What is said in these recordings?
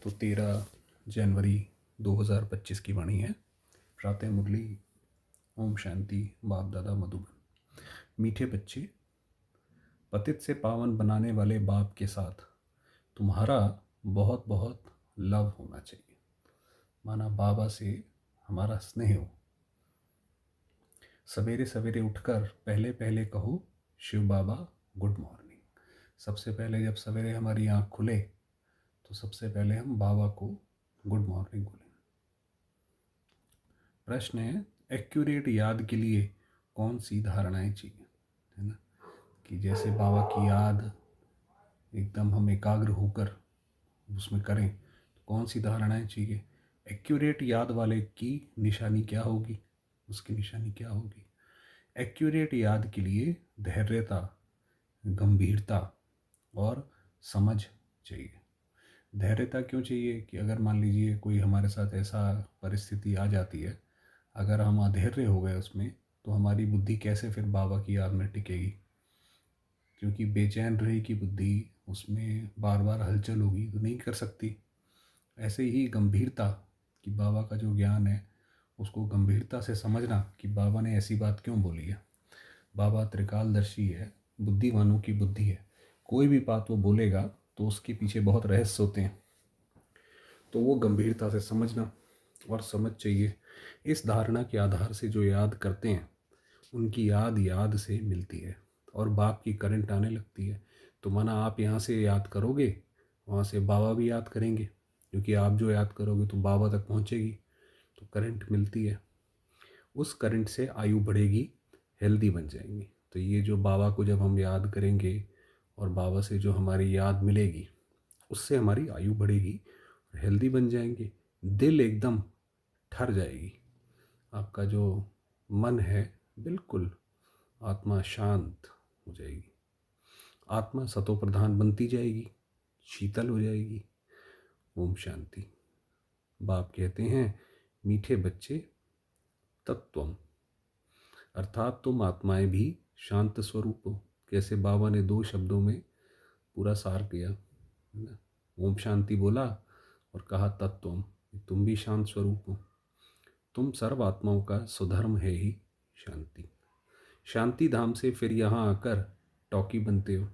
तो 13 जनवरी 2025 की वाणी है। प्रातः मुरली। ओम शांति। बाप दादा मधुबन। मीठे बच्चे, पतित से पावन बनाने वाले बाप के साथ तुम्हारा बहुत बहुत लव होना चाहिए। माना बाबा से हमारा स्नेह हो। सवेरे सवेरे उठकर पहले पहले कहो शिव बाबा गुड मॉर्निंग। सबसे पहले जब सवेरे हमारी आँख खुले तो सबसे पहले हम बाबा को गुड मॉर्निंग बोलें। प्रश्न है, एक्यूरेट याद के लिए कौन सी धारणाएं चाहिए, है ना। कि जैसे बाबा की याद एकदम हम एकाग्र होकर उसमें करें तो कौन सी धारणाएं चाहिए। एक्यूरेट याद वाले की निशानी क्या होगी, उसकी निशानी क्या होगी। एक्यूरेट याद के लिए धैर्यता, गंभीरता और समझ चाहिए। धैर्यता क्यों चाहिए कि अगर मान लीजिए कोई हमारे साथ ऐसा परिस्थिति आ जाती है, अगर हम अधैर्य हो गए उसमें, तो हमारी बुद्धि कैसे फिर बाबा की याद में टिकेगी। क्योंकि बेचैन रहेगी बुद्धि, उसमें बार बार हलचल होगी तो नहीं कर सकती। ऐसे ही गंभीरता कि बाबा का जो ज्ञान है उसको गंभीरता से समझना कि बाबा ने ऐसी बात क्यों बोली है। बाबा त्रिकालदर्शी है, बुद्धिमानों की बुद्धि है। कोई भी बात वो बोलेगा तो उसके पीछे बहुत रहस्य होते हैं, तो वो गंभीरता से समझना और समझ चाहिए। इस धारणा के आधार से जो याद करते हैं उनकी याद याद से मिलती है और बाप की करंट आने लगती है। तो माना आप यहाँ से याद करोगे, वहाँ से बाबा भी याद करेंगे, क्योंकि आप जो याद करोगे तो बाबा तक पहुँचेगी, तो करंट मिलती है। उस करंट से आयु बढ़ेगी, हेल्दी बन जाएंगी। तो ये जो बाबा को जब हम याद करेंगे और बाबा से जो हमारी याद मिलेगी उससे हमारी आयु बढ़ेगी, हेल्दी बन जाएंगे, दिल एकदम ठर जाएगी, आपका जो मन है बिल्कुल आत्मा शांत हो जाएगी, आत्मा सतो प्रधान बनती जाएगी, शीतल हो जाएगी। ओम शांति। बाप कहते हैं, मीठे बच्चे तत्वम, अर्थात तुम आत्माएं भी शांत स्वरूप हो। कैसे बाबा ने 2 शब्दों में पूरा सार किया, है ना। ओम शांति बोला और कहा तत्वम, तुम भी शांत स्वरूप हो। तुम सर्व आत्माओं का स्वधर्म है ही शांति। शांति धाम से फिर यहाँ आकर टॉकी बनते हो।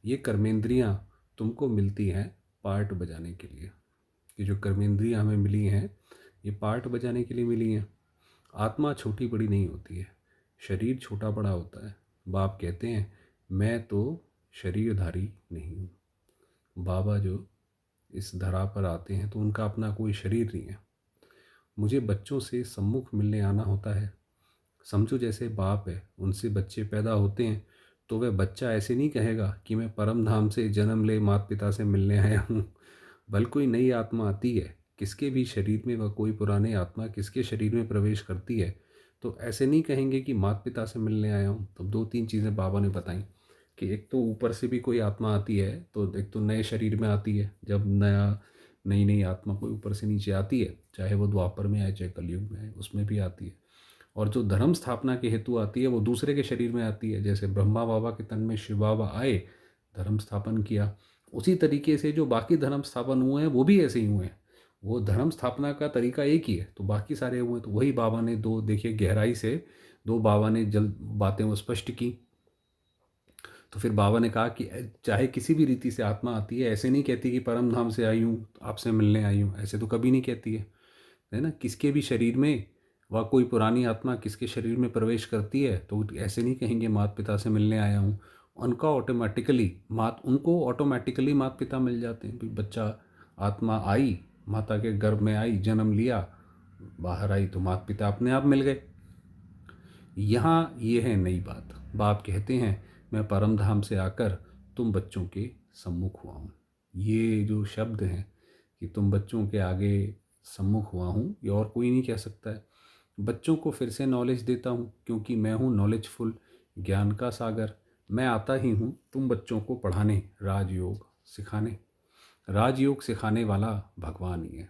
ये कर्मेंद्रियाँ तुमको मिलती हैं पार्ट बजाने के लिए। ये जो कर्मेंद्रियाँ हमें मिली हैं ये पार्ट बजाने के लिए मिली हैं। आत्मा छोटी बड़ी नहीं होती है, शरीर छोटा बड़ा होता है। बाप कहते हैं मैं तो शरीरधारी नहीं हूँ। बाबा जो इस धरा पर आते हैं तो उनका अपना कोई शरीर नहीं है। मुझे बच्चों से सम्मुख मिलने आना होता है। समझो जैसे बाप है, उनसे बच्चे पैदा होते हैं तो वह बच्चा ऐसे नहीं कहेगा कि मैं परम धाम से जन्म ले माता पिता से मिलने आया हूँ। बल्कि कोई नई आत्मा आती है किसके भी शरीर में, वह कोई पुरानी आत्मा किसके शरीर में प्रवेश करती है तो ऐसे नहीं कहेंगे कि माता पिता से मिलने आया हूँ। तो 2-3 चीज़ें बाबा ने बताई कि एक तो ऊपर से भी कोई आत्मा आती है, तो एक तो नए शरीर में आती है। जब नई नई आत्मा कोई ऊपर से नीचे आती है, चाहे वो द्वापर में आए चाहे कलयुग में आए, उसमें भी आती है। और जो धर्म स्थापना के हेतु आती है वो दूसरे के शरीर में आती है। जैसे ब्रह्मा बाबा के तन में शिव बाबा आए, धर्म स्थापन किया, उसी तरीके से जो बाकी धर्म स्थापन हुए हैं वो भी ऐसे ही हुए हैं। वो धर्म स्थापना का तरीका एक ही है, तो बाकी सारे हुए। तो वही बाबा ने 2, देखिए गहराई से 2 बाबा ने जल्द बातें वो स्पष्ट की। तो फिर बाबा ने कहा कि चाहे किसी भी रीति से आत्मा आती है, ऐसे नहीं कहती कि परम धाम से आई हूँ आपसे मिलने आई हूँ, ऐसे तो कभी नहीं कहती है ना। किसके भी शरीर में वह कोई पुरानी आत्मा किसके शरीर में प्रवेश करती है तो ऐसे नहीं कहेंगे माता पिता से मिलने आया हूँ। उनको ऑटोमेटिकली माता पिता मिल जाते हैं। बच्चा आत्मा आई, माता के गर्भ में आई, जन्म लिया, बाहर आई तो माता पिता अपने आप मिल गए। यहाँ ये है नई बात। बाप कहते हैं मैं परम धाम से आकर तुम बच्चों के सम्मुख हुआ हूँ। ये जो शब्द हैं कि तुम बच्चों के आगे सम्मुख हुआ हूँ, ये और कोई नहीं कह सकता है। बच्चों को फिर से नॉलेज देता हूँ क्योंकि मैं हूँ नॉलेजफुल, ज्ञान का सागर। मैं आता ही हूँ तुम बच्चों को पढ़ाने, राजयोग सिखाने। राजयोग सिखाने वाला भगवान ही है।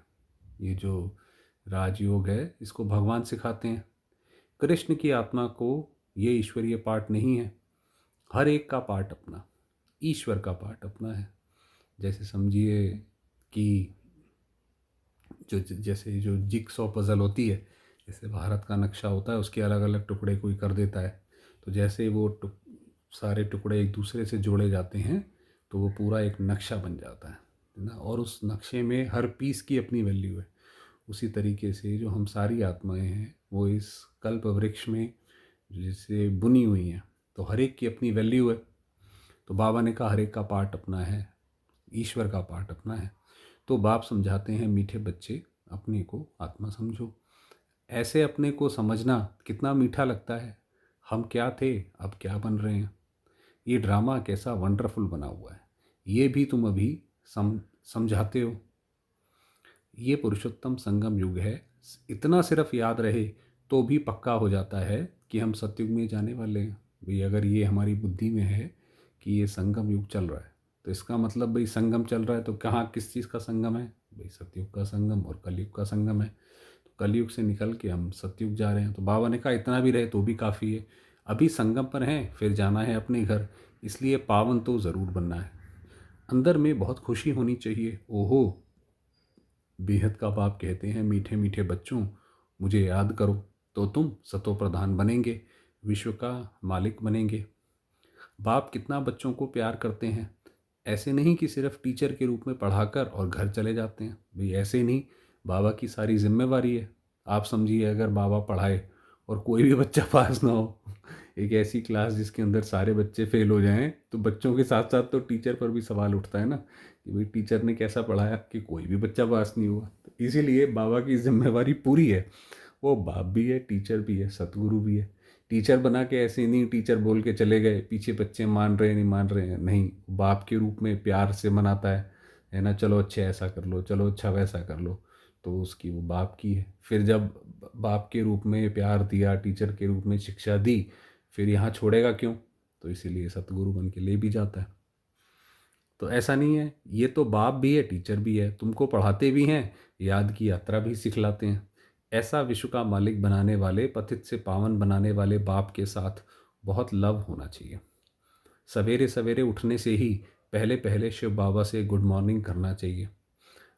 ये जो राजयोग है इसको भगवान सिखाते हैं। कृष्ण की आत्मा को ये ईश्वरीय पाठ नहीं है, हर एक का पाठ अपना, ईश्वर का पाठ अपना है। जैसे समझिए कि जैसे जो जिक्सॉ पज़ल होती है, जैसे भारत का नक्शा होता है, उसके अलग अलग टुकड़े कोई कर देता है, तो जैसे वो सारे टुकड़े एक दूसरे से जोड़े जाते हैं तो वो पूरा एक नक्शा बन जाता है ना। और उस नक्शे में हर पीस की अपनी वैल्यू है। उसी तरीके से जो हम सारी आत्माएं हैं वो इस कल्प वृक्ष में जैसे बुनी हुई हैं, तो हर एक की अपनी वैल्यू है। तो बाबा ने कहा हर एक का पार्ट अपना है, ईश्वर का पार्ट अपना है। तो बाप समझाते हैं मीठे बच्चे अपने को आत्मा समझो। ऐसे अपने को समझना कितना मीठा लगता है। हम क्या थे, अब क्या बन रहे हैं। ये ड्रामा कैसा वंडरफुल बना हुआ है, ये भी तुम अभी समझाते हो। ये पुरुषोत्तम संगम युग है। इतना सिर्फ याद रहे तो भी पक्का हो जाता है कि हम सतयुग में जाने वाले हैं। भाई अगर ये हमारी बुद्धि में है कि ये संगम युग चल रहा है, तो इसका मतलब भाई संगम चल रहा है तो कहाँ किस चीज़ का संगम है? भाई सतयुग का संगम और कलयुग का संगम है। तो कलयुग से निकल के हम सतयुग जा रहे हैं। तो बाबा ने कहा इतना भी रहे तो भी काफ़ी है। अभी संगम पर हैं, फिर जाना है अपने घर, इसलिए पावन तो ज़रूर बनना है। अंदर में बहुत खुशी होनी चाहिए। ओहो, बेहद का बाप कहते हैं मीठे मीठे बच्चों, मुझे याद करो तो तुम सतो प्रधान बनेंगे, विश्व का मालिक बनेंगे। बाप कितना बच्चों को प्यार करते हैं। ऐसे नहीं कि सिर्फ टीचर के रूप में पढ़ाकर और घर चले जाते हैं। भाई ऐसे नहीं, बाबा की सारी जिम्मेवारी है। आप समझिए अगर बाबा पढ़ाए और कोई भी बच्चा पास ना हो, एक ऐसी क्लास जिसके अंदर सारे बच्चे फेल हो जाएं, तो बच्चों के साथ साथ तो टीचर पर भी सवाल उठता है ना कि भाई टीचर ने कैसा पढ़ाया कि कोई भी बच्चा पास नहीं हुआ। तो इसीलिए बाबा की जिम्मेवारी पूरी है। वो बाप भी है, टीचर भी है, सतगुरु भी है। टीचर बना के ऐसे नहीं टीचर बोल के चले गए, पीछे बच्चे मान रहे हैं नहीं मान रहे हैं, नहीं, बाप के रूप में प्यार से मनाता है ना। चलो अच्छे ऐसा कर लो, चलो अच्छा वैसा कर लो, तो उसकी वो बाप की है। फिर जब बाप के रूप में प्यार दिया, टीचर के रूप में शिक्षा दी, फिर यहाँ छोड़ेगा क्यों? तो इसीलिए सतगुरु बन के ले भी जाता है। तो ऐसा नहीं है, ये तो बाप भी है टीचर भी है, तुमको पढ़ाते भी हैं, याद की यात्रा भी सिखलाते हैं। ऐसा विश्व का मालिक बनाने वाले, पतित से पावन बनाने वाले बाप के साथ बहुत लव होना चाहिए। सवेरे सवेरे उठने से ही पहले पहले शिव बाबा से गुड मॉर्निंग करना चाहिए।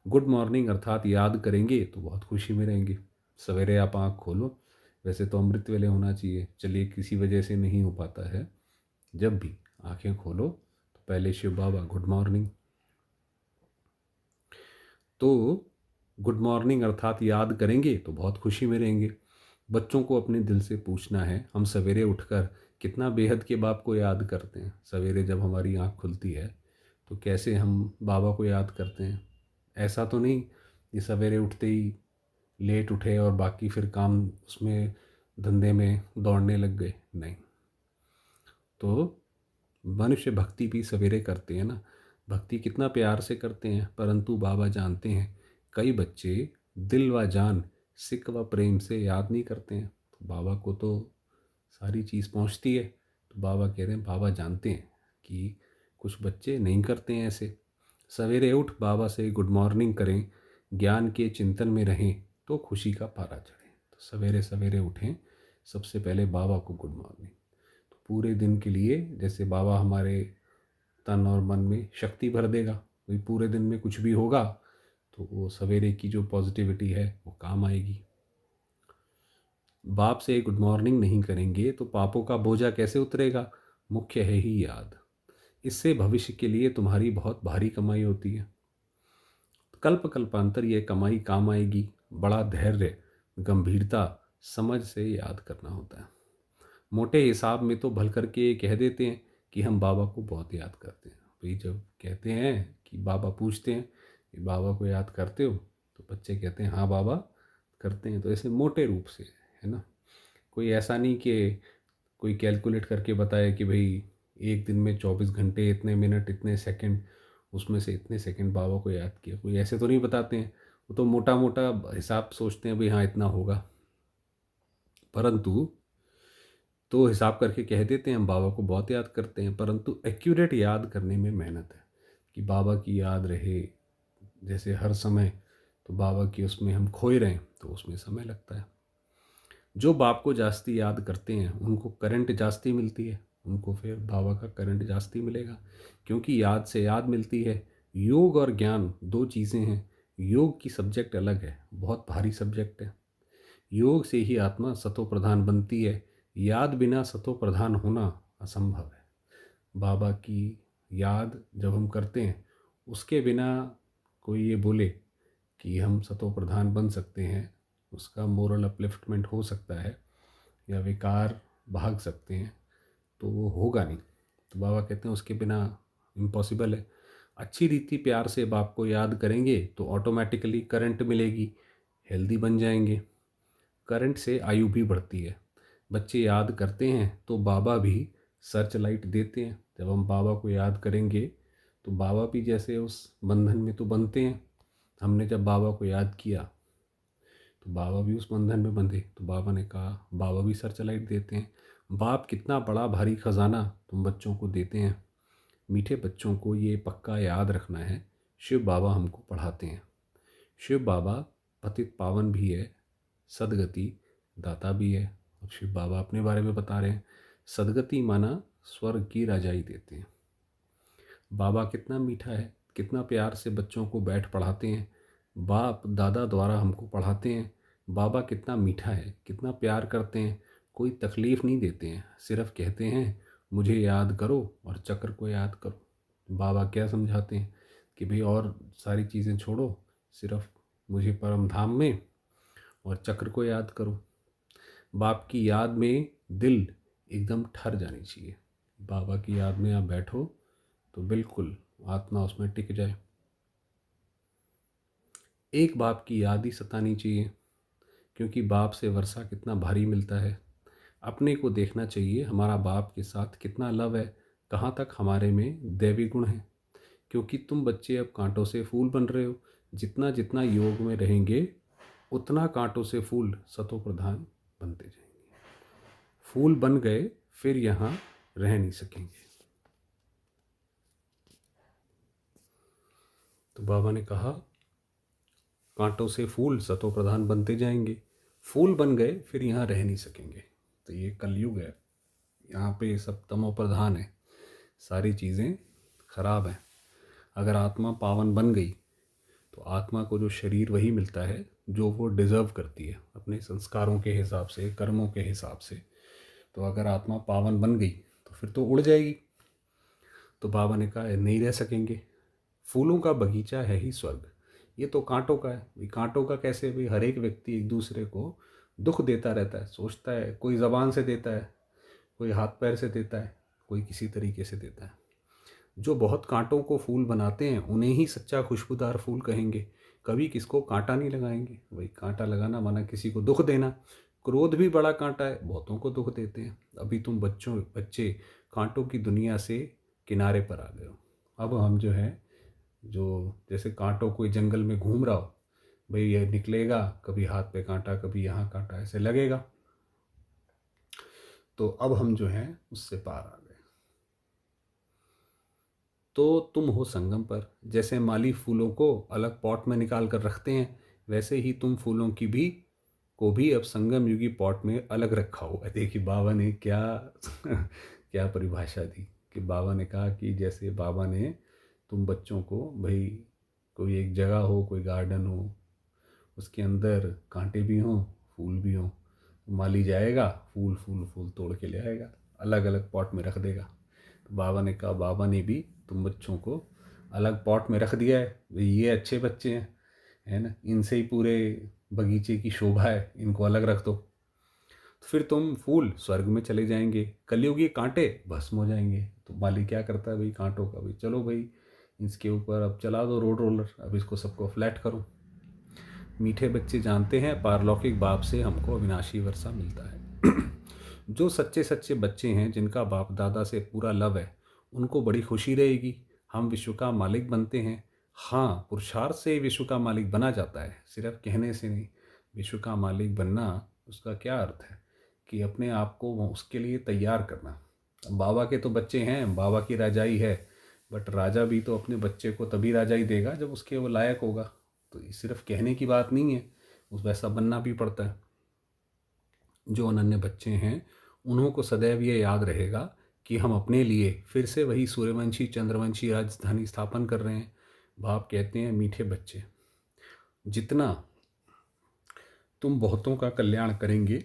गुड मॉर्निंग अर्थात याद करेंगे तो बहुत खुशी में रहेंगे। सवेरे आप आँख खोलो, वैसे तो अमृत वेले होना चाहिए, चलिए किसी वजह से नहीं हो पाता है। जब भी आंखें खोलो तो पहले शिव बाबा गुड मॉर्निंग। तो गुड मॉर्निंग अर्थात याद करेंगे तो बहुत खुशी में रहेंगे। बच्चों को अपने दिल से पूछना है, हम सवेरे उठकर कितना बेहद के बाप को याद करते हैं। सवेरे जब हमारी आँख खुलती है तो कैसे हम बाबा को याद करते हैं। ऐसा तो नहीं कि सवेरे उठते ही लेट उठे और बाकी फिर काम उसमें धंधे में दौड़ने लग गए, नहीं। तो मनुष्य भक्ति भी सवेरे करते हैं ना, भक्ति कितना प्यार से करते हैं, परंतु बाबा जानते हैं कई बच्चे दिल व जान, सिक व प्रेम से याद नहीं करते हैं। तो बाबा को तो सारी चीज़ पहुंचती है। तो बाबा कह रहे हैं, बाबा जानते हैं कि कुछ बच्चे नहीं करते हैं ऐसे। सवेरे उठ बाबा से गुड मॉर्निंग करें, ज्ञान के चिंतन में रहें तो खुशी का पारा चढ़े। तो सवेरे सवेरे उठें, सबसे पहले बाबा को गुड मॉर्निंग। तो पूरे दिन के लिए जैसे बाबा हमारे तन और मन में शक्ति भर देगा, वही पूरे दिन में कुछ भी होगा तो वो सवेरे की जो पॉजिटिविटी है वो काम आएगी। बाप से गुड मॉर्निंग नहीं करेंगे तो पापों का बोझा कैसे उतरेगा? मुख्य है ही याद। इससे भविष्य के लिए तुम्हारी बहुत भारी कमाई होती है। कल्प कल्पांतर ये कमाई काम आएगी। बड़ा धैर्य, गंभीरता, समझ से याद करना होता है। मोटे हिसाब में तो भल करके ये कह देते हैं कि हम बाबा को बहुत याद करते हैं। भाई जब कहते हैं कि बाबा पूछते हैं कि बाबा को याद करते हो, तो बच्चे कहते हैं हाँ बाबा करते हैं। तो ऐसे मोटे रूप से, है ना। कोई ऐसा नहीं कि कोई कैलकुलेट करके बताए कि भाई एक दिन में 24 घंटे, इतने मिनट, इतने सेकंड, उसमें से इतने सेकंड बाबा को याद किया। कोई ऐसे तो नहीं बताते हैं। वो तो मोटा मोटा हिसाब सोचते हैं भाई हाँ इतना होगा, परंतु तो हिसाब करके कह देते हैं हम बाबा को बहुत याद करते हैं। परंतु एक्यूरेट याद करने में मेहनत है कि बाबा की याद रहे जैसे हर समय, तो बाबा की उसमें हम खोए रहें तो उसमें समय लगता है। जो बाप को जास्ती याद करते हैं उनको करंट जास्ती मिलती है, उनको फिर बाबा का करंट जास्ती मिलेगा, क्योंकि याद से याद मिलती है। योग और ज्ञान दो चीज़ें हैं, योग की सब्जेक्ट अलग है, बहुत भारी सब्जेक्ट है। योग से ही आत्मा सतो प्रधान बनती है। याद बिना सतो प्रधान होना असंभव है। बाबा की याद जब हम करते हैं, उसके बिना कोई ये बोले कि हम सतो प्रधान बन सकते हैं, उसका मोरल अपलिफ्टमेंट हो सकता है या विकार भाग सकते हैं, तो वो होगा नहीं। तो बाबा कहते हैं उसके बिना इम्पॉसिबल है। अच्छी रीति प्यार से बाप को याद करेंगे तो ऑटोमेटिकली करंट मिलेगी, हेल्दी बन जाएंगे। करंट से आयु भी बढ़ती है। बच्चे याद करते हैं तो बाबा भी सर्च लाइट देते हैं। जब हम बाबा को याद करेंगे तो बाबा भी जैसे उस बंधन में तो बनते हैं। हमने जब बाबा को याद किया तो बाबा भी उस बंधन में बंधे। तो बाबा ने कहा, बाबा भी सर्च लाइट देते हैं। बाप कितना बड़ा भारी खजाना तुम बच्चों को देते हैं। मीठे बच्चों को ये पक्का याद रखना है, शिव बाबा हमको पढ़ाते हैं। शिव बाबा पतित पावन भी है, सदगति दाता भी है। अब शिव बाबा अपने बारे में बता रहे हैं, सदगति माना स्वर्ग की राजाई देते हैं। बाबा कितना मीठा है, कितना प्यार से बच्चों को बैठ पढ़ाते हैं। बाप दादा द्वारा हमको पढ़ाते हैं। बाबा कितना मीठा है, कितना प्यार करते हैं, कोई तकलीफ़ नहीं देते हैं, सिर्फ कहते हैं मुझे याद करो और चक्र को याद करो। बाबा क्या समझाते हैं कि भाई और सारी चीज़ें छोड़ो, सिर्फ मुझे परम धाम में और चक्र को याद करो। बाप की याद में दिल एकदम ठर जानी चाहिए। बाबा की याद में आप बैठो तो बिल्कुल आत्मा उसमें टिक जाए। एक बाप की याद ही सतानी चाहिए, क्योंकि बाप से वर्षा कितना भारी मिलता है। अपने को देखना चाहिए हमारा बाप के साथ कितना लव है, कहाँ तक हमारे में दैवी गुण है। क्योंकि तुम बच्चे अब कांटों से फूल बन रहे हो। जितना जितना योग में रहेंगे उतना कांटों से फूल सतो प्रधान बनते जाएंगे। फूल बन गए फिर यहाँ रह नहीं सकेंगे। तो बाबा ने कहा कांटों से फूल सतो प्रधान बनते जाएंगे। फूल बन गए फिर यहाँ रह नहीं सकेंगे। तो ये कलयुग है, यहाँ पे सब तमो प्रधान है, सारी चीज़ें खराब हैं। अगर आत्मा पावन बन गई तो आत्मा को जो शरीर वही मिलता है जो वो डिज़र्व करती है अपने संस्कारों के हिसाब से, कर्मों के हिसाब से। तो अगर आत्मा पावन बन गई तो फिर तो उड़ जाएगी। तो बाबा ने कहा नहीं रह सकेंगे। फूलों का बगीचा है ही स्वर्ग, ये तो कांटों का है। भाई कांटों का कैसे? भाई हर एक व्यक्ति एक दूसरे को दुख देता रहता है, सोचता है, कोई ज़बान से देता है, कोई हाथ पैर से देता है, कोई किसी तरीके से देता है। जो बहुत कांटों को फूल बनाते हैं उन्हें ही सच्चा खुशबूदार फूल कहेंगे। कभी किसको कांटा नहीं लगाएंगे। वही कांटा लगाना माना किसी को दुख देना। क्रोध भी बड़ा कांटा है, बहुतों को दुख देते हैं। अभी तुम बच्चे कांटों की दुनिया से किनारे पर आ गए हो। अब हम जो है, जो जैसे कांटों कोई जंगल में घूम रहा हो, भाई ये निकलेगा, कभी हाथ पे कांटा, कभी यहाँ कांटा, ऐसे लगेगा। तो अब हम जो हैं उससे पार आ गए। तो तुम हो संगम पर। जैसे माली फूलों को अलग पॉट में निकाल कर रखते हैं, वैसे ही तुम फूलों की भी को भी अब संगम युगी पॉट में अलग रखा हुआ है। देखिए बाबा ने क्या क्या परिभाषा दी कि बाबा ने कहा कि जैसे बाबा ने तुम बच्चों को, भाई कोई एक जगह हो, कोई गार्डन हो, उसके अंदर कांटे भी हों, फूल भी हों, माली जाएगा, फूल फूल फूल तोड़ के ले आएगा, अलग अलग पॉट में रख देगा। तो बाबा ने कहा बाबा ने भी तुम बच्चों को अलग पॉट में रख दिया है। ये अच्छे बच्चे हैं, है ना, इनसे ही पूरे बगीचे की शोभा है, इनको अलग रख दो। तो फिर तुम फूल स्वर्ग में चले जाएंगे, कलयुगी कांटे भस्म हो जाएंगे। तो माली क्या करता है भाई कांटों का, भाई चलो भाई इसके ऊपर अब चला दो रोड रोलर, अब इसको सबको फ्लैट करो। मीठे बच्चे जानते हैं पारलौकिक बाप से हमको अविनाशी वर्षा मिलता है। जो सच्चे सच्चे बच्चे हैं, जिनका बाप दादा से पूरा लव है, उनको बड़ी खुशी रहेगी। हम विश्व का मालिक बनते हैं। हाँ, पुरुषार्थ से विश्व का मालिक बना जाता है, सिर्फ कहने से नहीं। विश्व का मालिक बनना उसका क्या अर्थ है कि अपने आप को उसके लिए तैयार करना। बाबा के तो बच्चे हैं, बाबा की राजाई है, बट राजा भी तो अपने बच्चे को तभी राजाई देगा जब उसके वो लायक होगा। तो ये सिर्फ कहने की बात नहीं है, उस वैसा बनना भी पड़ता है। जो अनन्य बच्चे हैं उन्हों को सदैव ये याद रहेगा कि हम अपने लिए फिर से वही सूर्यवंशी चंद्रवंशी राजधानी स्थापन कर रहे हैं। बाप कहते हैं मीठे बच्चे, जितना तुम बहुतों का कल्याण करेंगे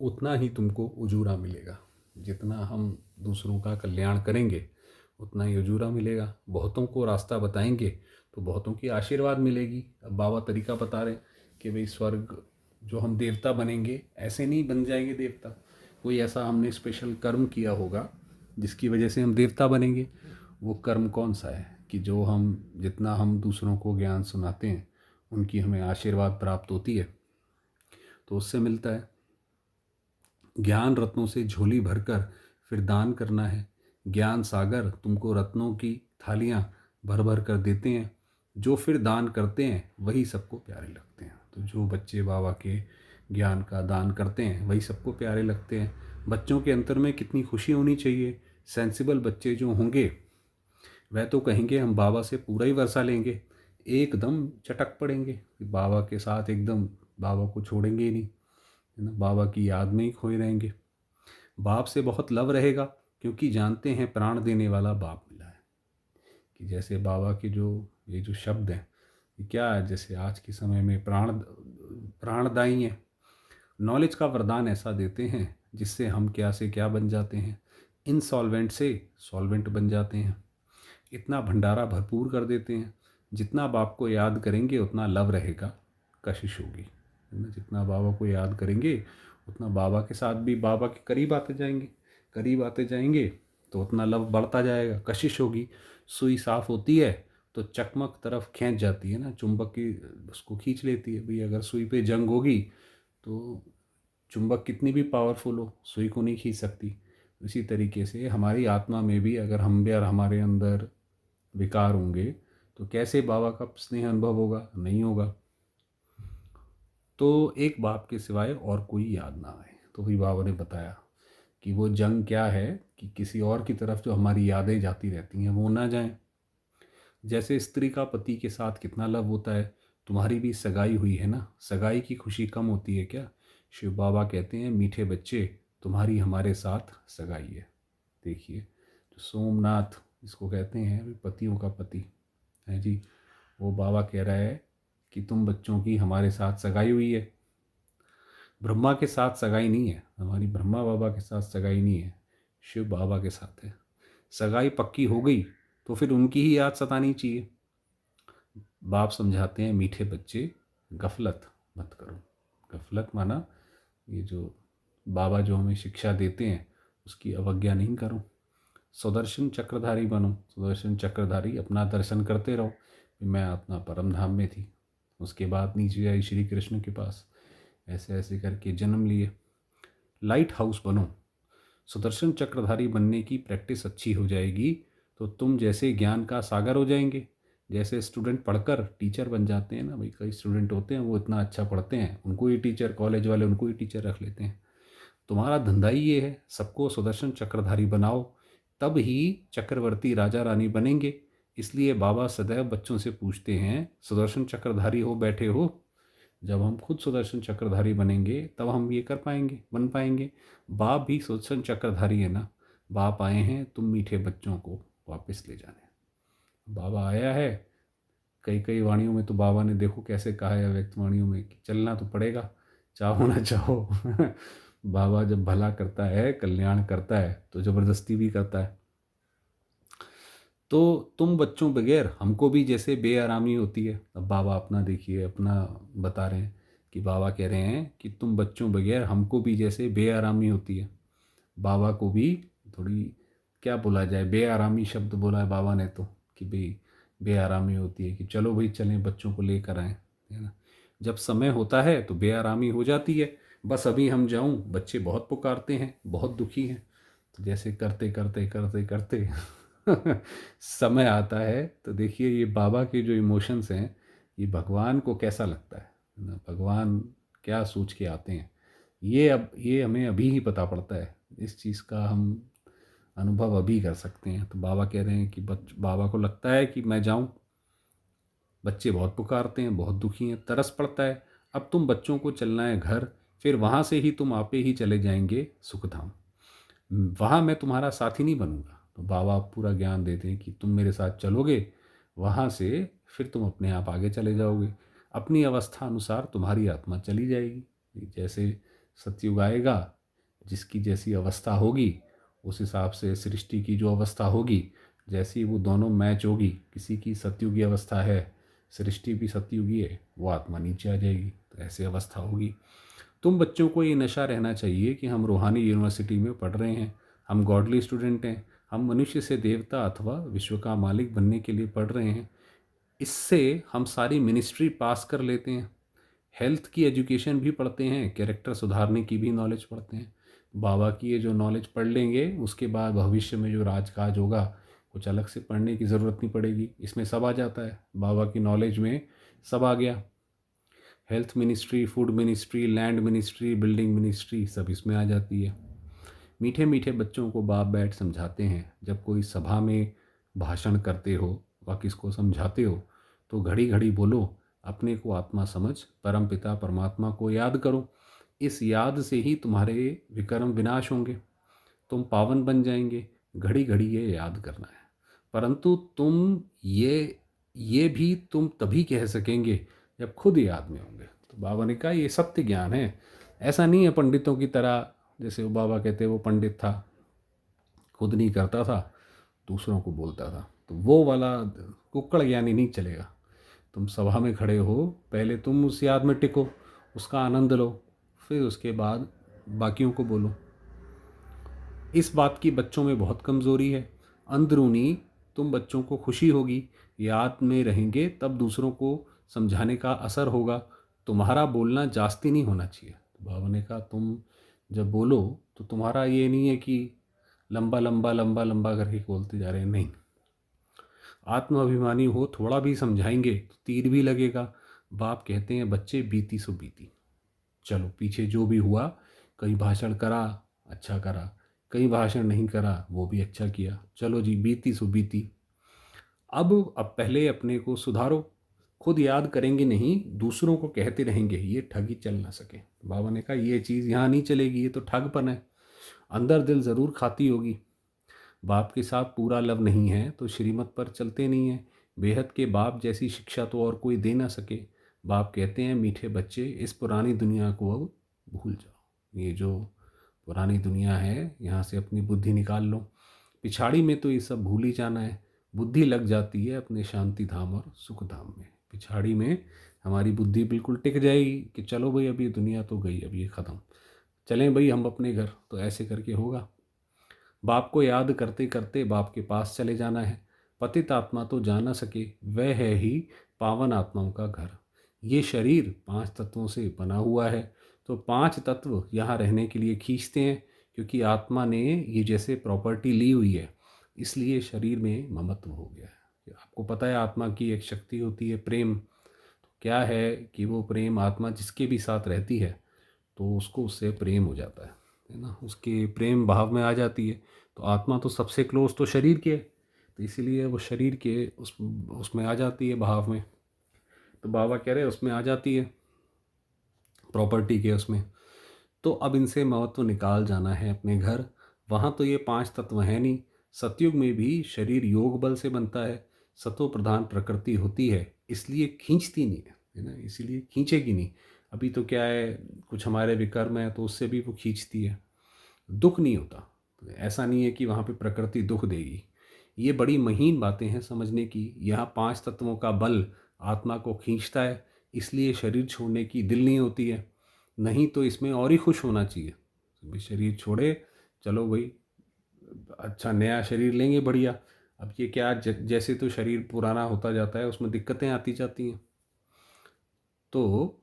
उतना ही तुमको उजूरा मिलेगा। जितना हम दूसरों का कल्याण करेंगे उतना ही उजूरा मिलेगा। बहुतों को रास्ता बताएंगे तो बहुतों की आशीर्वाद मिलेगी। अब बाबा तरीका बता रहे हैं कि भाई स्वर्ग जो हम देवता बनेंगे, ऐसे नहीं बन जाएंगे देवता, कोई ऐसा हमने स्पेशल कर्म किया होगा जिसकी वजह से हम देवता बनेंगे। वो कर्म कौन सा है कि जो हम जितना हम दूसरों को ज्ञान सुनाते हैं उनकी हमें आशीर्वाद प्राप्त होती है, तो उससे मिलता है। ज्ञान रत्नों से झोली भरकर फिर दान करना है। ज्ञान सागर तुमको रत्नों की थालियाँ भर भर कर देते हैं। जो फिर दान करते हैं वही सबको प्यारे लगते हैं। तो जो बच्चे बाबा के ज्ञान का दान करते हैं वही सबको प्यारे लगते हैं। बच्चों के अंतर में कितनी खुशी होनी चाहिए। सेंसिबल बच्चे जो होंगे वह तो कहेंगे हम बाबा से पूरा ही वर्षा लेंगे, एकदम चटक पड़ेंगे बाबा के साथ, एकदम बाबा को छोड़ेंगे ही नहीं, है ना। बाबा की याद में ही खोए रहेंगे। बाप से बहुत लव रहेगा क्योंकि जानते हैं प्राण देने वाला बाप मिला है। कि जैसे बाबा के जो ये जो शब्द हैं ये क्या है, जैसे आज के समय में प्राणदायी है। नॉलेज का वरदान ऐसा देते हैं जिससे हम क्या से क्या बन जाते हैं, इनसॉल्वेंट से सॉल्वेंट बन जाते हैं। इतना भंडारा भरपूर कर देते हैं। जितना बाप को याद करेंगे उतना लव रहेगा, कशिश होगी, है ना। जितना बाबा को याद करेंगे उतना बाबा के साथ भी बाबा के करीब आते जाएंगे, करीब आते जाएंगे तो उतना लव बढ़ता जाएगा, कशिश होगी। सुई साफ होती है तो चकमक तरफ खींच जाती है ना, चुंबक की उसको खींच लेती है। भाई अगर सुई पे जंग होगी तो चुंबक कितनी भी पावरफुल हो सुई को नहीं खींच सकती। इसी तरीके से हमारी आत्मा में भी अगर हम भी और हमारे अंदर विकार होंगे तो कैसे बाबा का स्नेह अनुभव होगा, नहीं होगा। तो एक बाप के सिवाय और कोई याद ना आए। तो भी बाबा ने बताया कि वो जंग क्या है कि किसी और की तरफ जो हमारी यादें जाती रहती हैं वो ना जाएं। जैसे स्त्री का पति के साथ कितना लव होता है, तुम्हारी भी सगाई हुई है ना, सगाई की खुशी कम होती है क्या। शिव बाबा कहते हैं मीठे बच्चे तुम्हारी हमारे साथ सगाई है। देखिए जो सोमनाथ इसको कहते हैं पतियों का पति है जी, वो बाबा कह रहा है कि तुम बच्चों की हमारे साथ सगाई हुई है। ब्रह्मा के साथ सगाई नहीं है हमारी, ब्रह्मा बाबा के साथ सगाई नहीं है, शिव बाबा के साथ है। सगाई पक्की हो गई तो फिर उनकी ही याद सतानी चाहिए। बाप समझाते हैं मीठे बच्चे गफलत मत करो। गफलत माना ये जो बाबा जो हमें शिक्षा देते हैं उसकी अवज्ञा नहीं करो। सुदर्शन चक्रधारी बनो। सुदर्शन चक्रधारी अपना दर्शन करते रहो। मैं अपना परम धाम में थी, उसके बाद नीचे आई श्री कृष्ण के पास, ऐसे ऐसे करके जन्म लिए। लाइट हाउस बनो। सुदर्शन चक्रधारी बनने की प्रैक्टिस अच्छी हो जाएगी तो तुम जैसे ज्ञान का सागर हो जाएंगे। जैसे स्टूडेंट पढ़कर टीचर बन जाते हैं ना, भाई कई स्टूडेंट होते हैं वो इतना अच्छा पढ़ते हैं उनको ही टीचर, कॉलेज वाले उनको ही टीचर रख लेते हैं। तुम्हारा धंधा ही ये है, सबको सुदर्शन चक्रधारी बनाओ, तब ही चक्रवर्ती राजा रानी बनेंगे। इसलिए बाबा सदैव बच्चों से पूछते हैं सुदर्शन चक्रधारी हो बैठे हो। जब हम खुद सुदर्शन चक्रधारी बनेंगे तब हम ये कर पाएंगे, बन पाएंगे। बाप भी सुदर्शन चक्रधारी है ना। बाप आए हैं तुम मीठे बच्चों को वापस ले जाने। बाबा आया है। कई कई वाणियों में तो बाबा ने देखो कैसे कहा है, व्यक्त वाणियों में कि चलना तो पड़ेगा चाहो ना चाहो। बाबा जब भला करता है, कल्याण करता है तो ज़बरदस्ती भी करता है। तो तुम बच्चों बगैर हमको भी जैसे बेआरामी होती है। अब बाबा अपना देखिए, अपना बता रहे हैं कि बाबा कह रहे हैं कि तुम बच्चों बगैर हमको भी जैसे बेआरामी होती है। बाबा को भी थोड़ी क्या बोला जाए, बेआरामी शब्द बोला है बाबा ने तो, कि भाई बेआरामी होती है कि चलो भाई चलें बच्चों को लेकर आएँ, है ना। जब समय होता है तो बेआरामी हो जाती है। बस अभी हम जाऊं, बच्चे बहुत पुकारते हैं, बहुत दुखी हैं। तो जैसे करते करते करते करते समय आता है तो देखिए ये बाबा के जो इमोशंस हैं ये भगवान को कैसा लगता है ना, भगवान क्या सोच के आते हैं, ये हमें अभी ही पता पड़ता है। इस चीज़ का हम अनुभव अभी कर सकते हैं। तो बाबा कह रहे हैं कि बाबा को लगता है कि मैं जाऊं, बच्चे बहुत पुकारते हैं, बहुत दुखी हैं, तरस पड़ता है। अब तुम बच्चों को चलना है घर, फिर वहाँ से ही तुम आपे ही चले जाएंगे सुखधाम। वहाँ मैं तुम्हारा साथी नहीं बनूंगा। तो बाबा पूरा ज्ञान देते हैं कि तुम मेरे साथ चलोगे, वहाँ से फिर तुम अपने आप आगे चले जाओगे। अपनी अवस्था अनुसार तुम्हारी आत्मा चली जाएगी। जैसे सतयुग आएगा, जिसकी जैसी अवस्था होगी उस हिसाब से सृष्टि की जो अवस्था होगी, जैसी वो दोनों मैच होगी, किसी की सतयुगी अवस्था है, सृष्टि भी सतयुगी है, वो आत्मा नीचे आ जाएगी, तो ऐसी अवस्था होगी। तुम बच्चों को ये नशा रहना चाहिए कि हम रूहानी यूनिवर्सिटी में पढ़ रहे हैं, हम गॉडली स्टूडेंट हैं, हम मनुष्य से देवता अथवा विश्व का मालिक बनने के लिए पढ़ रहे हैं। इससे हम सारी मिनिस्ट्री पास कर लेते हैं, हेल्थ की एजुकेशन भी पढ़ते हैं, कैरेक्टर सुधारने की भी नॉलेज पढ़ते हैं। बाबा की ये जो नॉलेज पढ़ लेंगे, उसके बाद भविष्य में जो राजकाज होगा कुछ अलग से पढ़ने की ज़रूरत नहीं पड़ेगी, इसमें सब आ जाता है। बाबा की नॉलेज में सब आ गया, health ministry, food ministry, land ministry, building ministry, सब इसमें आ जाती है। मीठे मीठे बच्चों को बाप बैठ समझाते हैं। जब कोई सभा में भाषण करते हो व किसको समझाते हो तो घड़ी घड़ी बोलो, अपने को आत्मा समझ, परम पिता परमात्मा को याद करो। इस याद से ही तुम्हारे विकर्म विनाश होंगे, तुम पावन बन जाएंगे। घड़ी घड़ी ये याद करना है। परंतु तुम ये भी तुम तभी कह सकेंगे जब खुद याद में होंगे। तो बाबा ने कहा ये सत्य ज्ञान है, ऐसा नहीं है पंडितों की तरह। जैसे वो बाबा कहते वो पंडित था, खुद नहीं करता था, दूसरों को बोलता था, तो वो वाला कुक्कड़ ज्ञानी नहीं चलेगा। तुम सभा में खड़े हो, पहले तुम उस याद में टिको, उसका आनंद लो, फिर उसके बाद बाकियों को बोलो। इस बात की बच्चों में बहुत कमज़ोरी है। अंदरूनी तुम बच्चों को खुशी होगी, याद में रहेंगे, तब दूसरों को समझाने का असर होगा। तुम्हारा बोलना जास्ती नहीं होना चाहिए। तो बाबा ने कहा तुम जब बोलो तो तुम्हारा ये नहीं है कि लंबा लंबा लंबा लंबा करके बोलते जा रहे हैं, नहीं। आत्माभिमानी हो, थोड़ा भी समझाएंगे तो तीर भी लगेगा। बाप कहते हैं बच्चे बीती सो बीती, चलो पीछे जो भी हुआ, कहीं भाषण करा अच्छा करा, कहीं भाषण नहीं करा वो भी अच्छा किया, चलो जी बीती सो बीती। अब पहले अपने को सुधारो। खुद याद करेंगे नहीं, दूसरों को कहते रहेंगे, ये ठगी चल ना सके। बाबा ने कहा ये चीज़ यहाँ नहीं चलेगी, ये तो ठगपन है। अंदर दिल ज़रूर खाती होगी। बाप के साथ पूरा लव नहीं है तो श्रीमत पर चलते नहीं हैं। बेहद के बाप जैसी शिक्षा तो और कोई दे ना सके। बाप कहते हैं मीठे बच्चे, इस पुरानी दुनिया को अब भूल जाओ। ये जो पुरानी दुनिया है, यहाँ से अपनी बुद्धि निकाल लो। पिछाड़ी में तो ये सब भूल ही जाना है। बुद्धि लग जाती है अपने शांति धाम और सुख धाम में। पिछाड़ी में हमारी बुद्धि बिल्कुल टिक जाएगी कि चलो भाई अभी दुनिया तो गई, अब ये ख़त्म, चलें भाई हम अपने घर। तो ऐसे करके होगा। बाप को याद करते करते बाप के पास चले जाना है। पतित आत्मा तो जा ना सके, वह है ही पावन आत्माओं का घर। ये शरीर 5 तत्वों से बना हुआ है, तो 5 तत्व यहाँ रहने के लिए खींचते हैं, क्योंकि आत्मा ने ये जैसे प्रॉपर्टी ली हुई है, इसलिए शरीर में ममत्व हो गया है। आपको पता है आत्मा की एक शक्ति होती है प्रेम। तो क्या है कि वो प्रेम आत्मा जिसके भी साथ रहती है तो उसको उससे प्रेम हो जाता है ना, उसके प्रेम भाव में आ जाती है। तो आत्मा तो सबसे क्लोज तो शरीर के है, तो इसीलिए वो शरीर के उसमें आ जाती है भाव में। तो बाबा कह रहे हैं उसमें आ जाती है प्रॉपर्टी के उसमें। तो अब इनसे महत्व निकाल जाना है अपने घर। वहाँ तो ये 5 तत्व हैं नहीं। सतयुग में भी शरीर योग बल से बनता है, सतो प्रधान प्रकृति होती है, इसलिए खींचती नहीं है ना, इसीलिए खींचेगी नहीं। अभी तो क्या है, कुछ हमारे विकर्म है तो उससे भी वो खींचती है, दुख नहीं होता। तो ऐसा नहीं है कि वहाँ पे प्रकृति दुख देगी। ये बड़ी महीन बातें हैं समझने की। यहाँ 5 तत्वों का बल आत्मा को खींचता है, इसलिए शरीर छोड़ने की दिल नहीं होती है। नहीं तो इसमें और ही खुश होना चाहिए, भाई शरीर छोड़े, चलो भाई अच्छा नया शरीर लेंगे बढ़िया। अब ये क्या, जैसे तो शरीर पुराना होता जाता है उसमें दिक्कतें आती जाती हैं। तो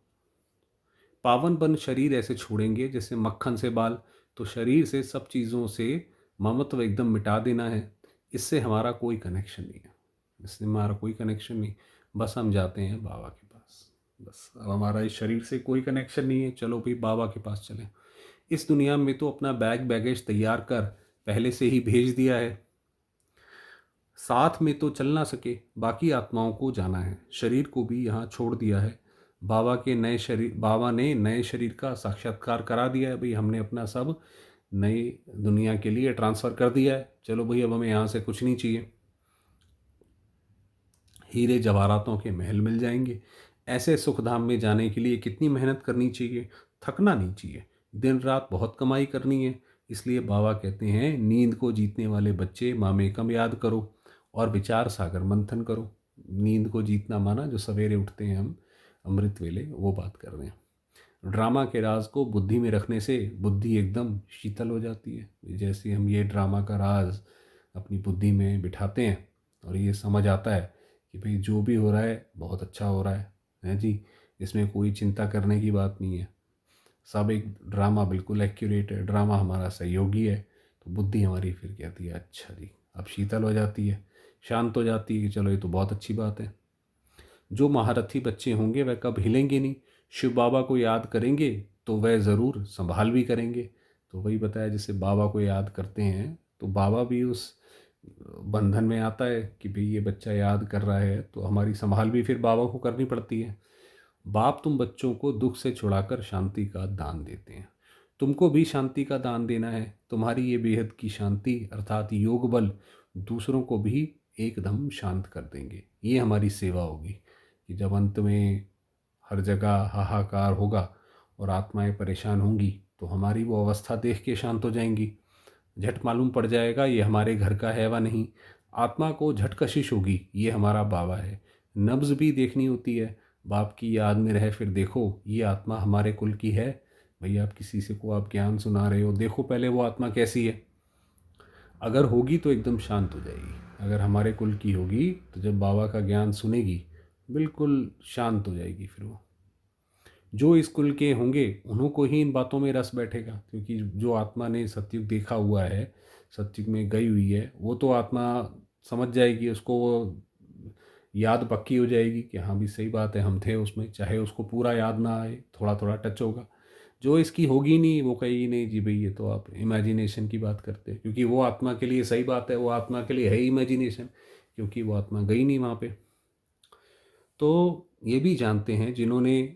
पावन बन शरीर ऐसे छोड़ेंगे जैसे मक्खन से बाल। तो शरीर से सब चीज़ों से ममत्व एकदम मिटा देना है। इससे हमारा कोई कनेक्शन नहीं है, इससे हमारा कोई कनेक्शन नहीं। बस हम जाते हैं बाबा के पास, बस अब हमारा इस शरीर से कोई कनेक्शन नहीं है, चलो भाई बाबा के पास चलें। इस दुनिया में तो अपना बैगेज तैयार कर पहले से ही भेज दिया है। साथ में तो चल ना सके, बाकी आत्माओं को जाना है, शरीर को भी यहाँ छोड़ दिया है। बाबा ने नए शरीर का साक्षात्कार करा दिया है। भाई हमने अपना सब नई दुनिया के लिए ट्रांसफ़र कर दिया है, चलो भाई अब हमें यहाँ से कुछ नहीं चाहिए। हीरे जवाहरातों के महल मिल जाएंगे, ऐसे सुखधाम में जाने के लिए कितनी मेहनत करनी चाहिए, थकना नहीं चाहिए, दिन रात बहुत कमाई करनी है। इसलिए बाबा कहते हैं, नींद को जीतने वाले बच्चे मामेकम याद करो और विचार सागर मंथन करो। नींद को जीतना माना जो सवेरे उठते हैं हम अमृत वेले, वो बात कर रहे हैं। ड्रामा के राज को बुद्धि में रखने से बुद्धि एकदम शीतल हो जाती है। जैसे हम ये ड्रामा का राज अपनी बुद्धि में बिठाते हैं और ये समझ आता है कि भाई जो भी हो रहा है बहुत अच्छा हो रहा है जी, इसमें कोई चिंता करने की बात नहीं है, सब एक ड्रामा बिल्कुल एक्यूरेट है, ड्रामा हमारा सहयोगी है। तो बुद्धि हमारी फिर कहती है अच्छा जी, अब शीतल हो जाती है, शांत हो जाती है कि चलो ये तो बहुत अच्छी बात है। जो महारथी बच्चे होंगे वह कब हिलेंगे नहीं, शिव बाबा को याद करेंगे तो वह ज़रूर संभाल भी करेंगे। तो वही बताया, जैसे बाबा को याद करते हैं तो बाबा भी उस बंधन में आता है कि भाई ये बच्चा याद कर रहा है, तो हमारी संभाल भी फिर बाबा को करनी पड़ती है। बाप तुम बच्चों को दुख से छुड़ाकर शांति का दान देते हैं, तुमको भी शांति का दान देना है। तुम्हारी ये बेहद की शांति अर्थात योग बल दूसरों को भी एकदम शांत कर देंगे। ये हमारी सेवा होगी कि जब अंत में हर जगह हाहाकार होगा और आत्माएं परेशान होंगी तो हमारी वो अवस्था देख के शांत हो जाएंगी। झट मालूम पड़ जाएगा ये हमारे घर का है व नहीं। आत्मा को झट कशिश होगी, ये हमारा बाबा है। नब्ज भी देखनी होती है, बाप की याद में रहे फिर देखो ये आत्मा हमारे कुल की है। भैया आप किसी से को आप ज्ञान सुना रहे हो, देखो पहले वो आत्मा कैसी है। अगर होगी तो एकदम शांत हो जाएगी, अगर हमारे कुल की होगी तो जब बाबा का ज्ञान सुनेगी बिल्कुल शांत हो जाएगी। फिर वो जो इस कुल के होंगे उन्हों को ही इन बातों में रस बैठेगा, क्योंकि जो आत्मा ने सतयुग देखा हुआ है, सतयुग में गई हुई है, वो तो आत्मा समझ जाएगी, उसको वो याद पक्की हो जाएगी कि हाँ भी सही बात है, हम थे उसमें, चाहे उसको पूरा याद ना आए, थोड़ा थोड़ा टच होगा। जो इसकी होगी नहीं वो कहेगी नहीं जी भाई ये तो आप इमेजिनेशन की बात करते हैं, क्योंकि वो आत्मा के लिए सही बात है, वो आत्मा के लिए है इमेजिनेशन, क्योंकि वो आत्मा गई नहीं वहाँ पे। तो ये भी जानते हैं जिन्होंने,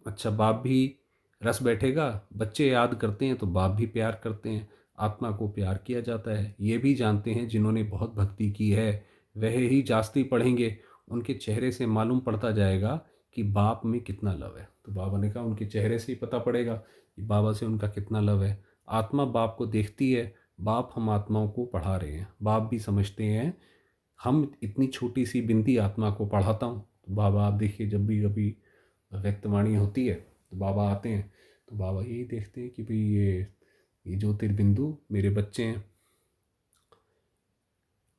अच्छा बाप भी रस बैठेगा, बच्चे याद करते हैं तो बाप भी प्यार करते हैं, आत्मा को प्यार किया जाता है। ये भी जानते हैं जिन्होंने बहुत भक्ति की है वह ही जास्ती पढ़ेंगे, उनके चेहरे से मालूम पड़ता जाएगा कि बाप में कितना लव है। तो बाबा ने कहा उनके चेहरे से ही पता पड़ेगा कि बाबा से उनका कितना लव है। आत्मा बाप को देखती है, बाप हम आत्माओं को पढ़ा रहे हैं, बाप भी समझते हैं हम इतनी छोटी सी बिंदी आत्मा को पढ़ाता हूँ। तो बाबा आप देखिए जब भी कभी व्यक्तवाणी होती है तो बाबा आते हैं, तो बाबा यही देखते हैं कि भाई ये ज्योतिर्बिंदु मेरे बच्चे हैं,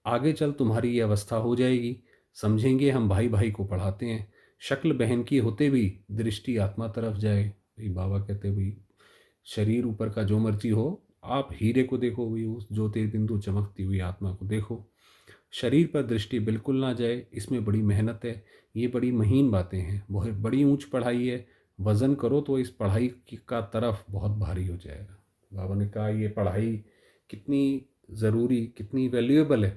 आगे चल तुम्हारी ये अवस्था हो जाएगी, समझेंगे हम भाई भाई को पढ़ाते हैं, शक्ल बहन की होते भी दृष्टि आत्मा तरफ जाए। भाई बाबा कहते भाई शरीर ऊपर का जो मर्जी हो, आप हीरे को देखो, भाई उस ज्योतिर्बिंदु चमकती हुई आत्मा को देखो, शरीर पर दृष्टि बिल्कुल ना जाए। इसमें बड़ी मेहनत है, ये बड़ी महीन बातें हैं, बहुत बड़ी ऊंच पढ़ाई है, वज़न करो तो इस पढ़ाई का तरफ बहुत भारी हो जाएगा। बाबा ने कहा ये पढ़ाई कितनी ज़रूरी, कितनी वैल्यूएबल है,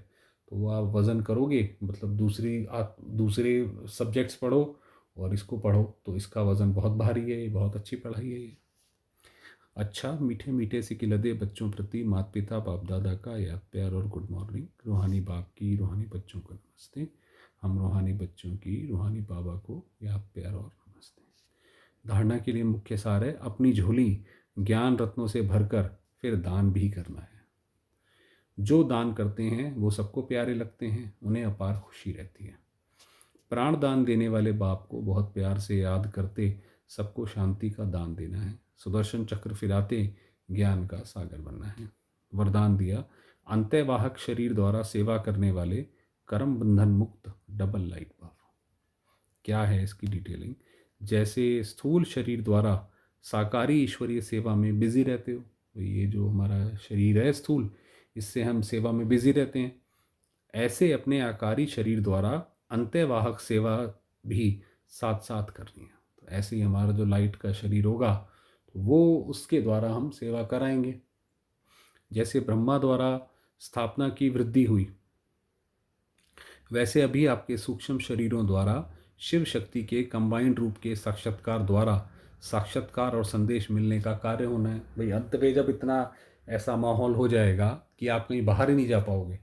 तो वो आप वज़न करोगे, मतलब आप दूसरे सब्जेक्ट्स पढ़ो और इसको पढ़ो तो इसका वज़न बहुत भारी है, ये बहुत अच्छी पढ़ाई है ये। अच्छा मीठे मीठे से खिलते बच्चों प्रति माता पिता बाप दादा का याद प्यार और गुड मॉर्निंग। रूहानी बाप की रूहानी बच्चों को नमस्ते। हम रूहानी बच्चों की रूहानी बाबा को याद प्यार और नमस्ते। धारणा के लिए मुख्य सार है, अपनी झोली ज्ञान रत्नों से भरकर फिर दान भी करना है। जो दान करते हैं वो सबको प्यारे लगते हैं, उन्हें अपार खुशी रहती है। प्राण दान देने वाले बाप को बहुत प्यार से याद करते सबको शांति का दान देना है। सुदर्शन चक्र फिराते ज्ञान का सागर बनना है। वरदान दिया, अंत्यवाहक शरीर द्वारा सेवा करने वाले कर्म बंधन मुक्त डबल लाइट बाप। क्या है इसकी डिटेलिंग, जैसे स्थूल शरीर द्वारा साकारी ईश्वरीय सेवा में बिजी रहते हो, तो ये जो हमारा शरीर है स्थूल, इससे हम सेवा में बिजी रहते हैं, ऐसे अपने आकारी शरीर द्वारा अंत्यवाहक सेवा भी साथ साथ करनी है। तो ऐसे ही हमारा जो लाइट का शरीर होगा तो वो उसके द्वारा हम सेवा कराएंगे। जैसे ब्रह्मा द्वारा स्थापना की वृद्धि हुई, वैसे अभी आपके सूक्ष्म शरीरों द्वारा शिव शक्ति के कंबाइंड रूप के साक्षात्कार द्वारा साक्षात्कार और संदेश मिलने का कार्य होना है। भाई अंत में जब इतना ऐसा माहौल हो जाएगा कि आप कहीं बाहर ही नहीं जा पाओगे।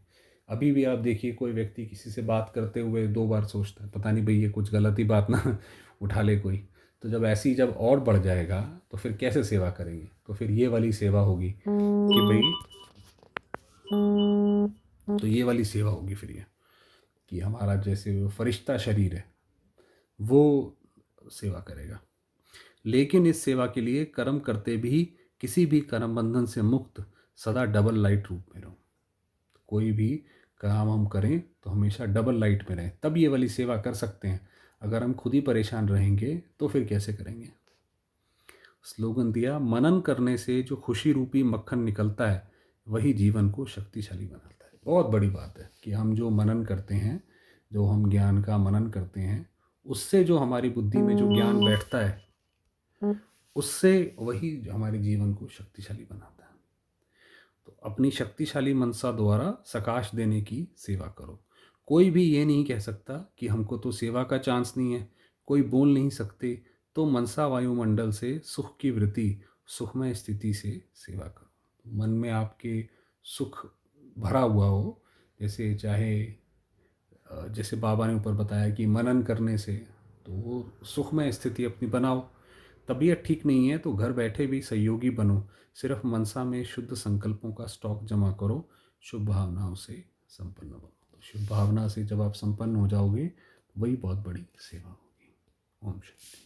अभी भी आप देखिए कोई व्यक्ति किसी से बात करते हुए 2 बार सोचता है, पता नहीं भाई ये कुछ गलत ही बात ना उठा ले कोई। तो जब ऐसी जब और बढ़ जाएगा तो फिर कैसे सेवा करेंगे? तो फिर ये वाली सेवा होगी कि भाई, तो ये वाली सेवा होगी फिर ये, कि हमारा जैसे वो फरिश्ता शरीर है वो सेवा करेगा। लेकिन इस सेवा के लिए कर्म करते भी किसी भी कर्म बंधन से मुक्त सदा डबल लाइट रूप में रहो। कोई भी काम हम करें तो हमेशा डबल लाइट में रहें, तब ये वाली सेवा कर सकते हैं। अगर हम खुद ही परेशान रहेंगे तो फिर कैसे करेंगे? स्लोगन दिया, मनन करने से जो खुशी रूपी मक्खन निकलता है वही जीवन को शक्तिशाली बनाता है। बहुत बड़ी बात है कि हम जो मनन करते हैं, जो हम ज्ञान का मनन करते हैं, उससे जो हमारी बुद्धि में जो ज्ञान बैठता है, उससे वही हमारे जीवन को शक्तिशाली बनाता है। तो अपनी शक्तिशाली मनसा द्वारा सकाश देने की सेवा करो। कोई भी ये नहीं कह सकता कि हमको तो सेवा का चांस नहीं है, कोई बोल नहीं सकते, तो मनसा वायुमंडल से सुख की वृत्ति, सुखमय स्थिति से सेवा करो। मन में आपके सुख भरा हुआ हो, जैसे चाहे जैसे बाबा ने ऊपर बताया कि मनन करने से, तो वो सुखमय स्थिति अपनी बनाओ। तबीयत ठीक नहीं है तो घर बैठे भी सहयोगी बनो, सिर्फ मनसा में शुद्ध संकल्पों का स्टॉक जमा करो, शुभ भावनाओं से संपन्न बनो। तो शुभ भावना से जब आप संपन्न हो जाओगे, वही बहुत बड़ी सेवा होगी। ओम शांति।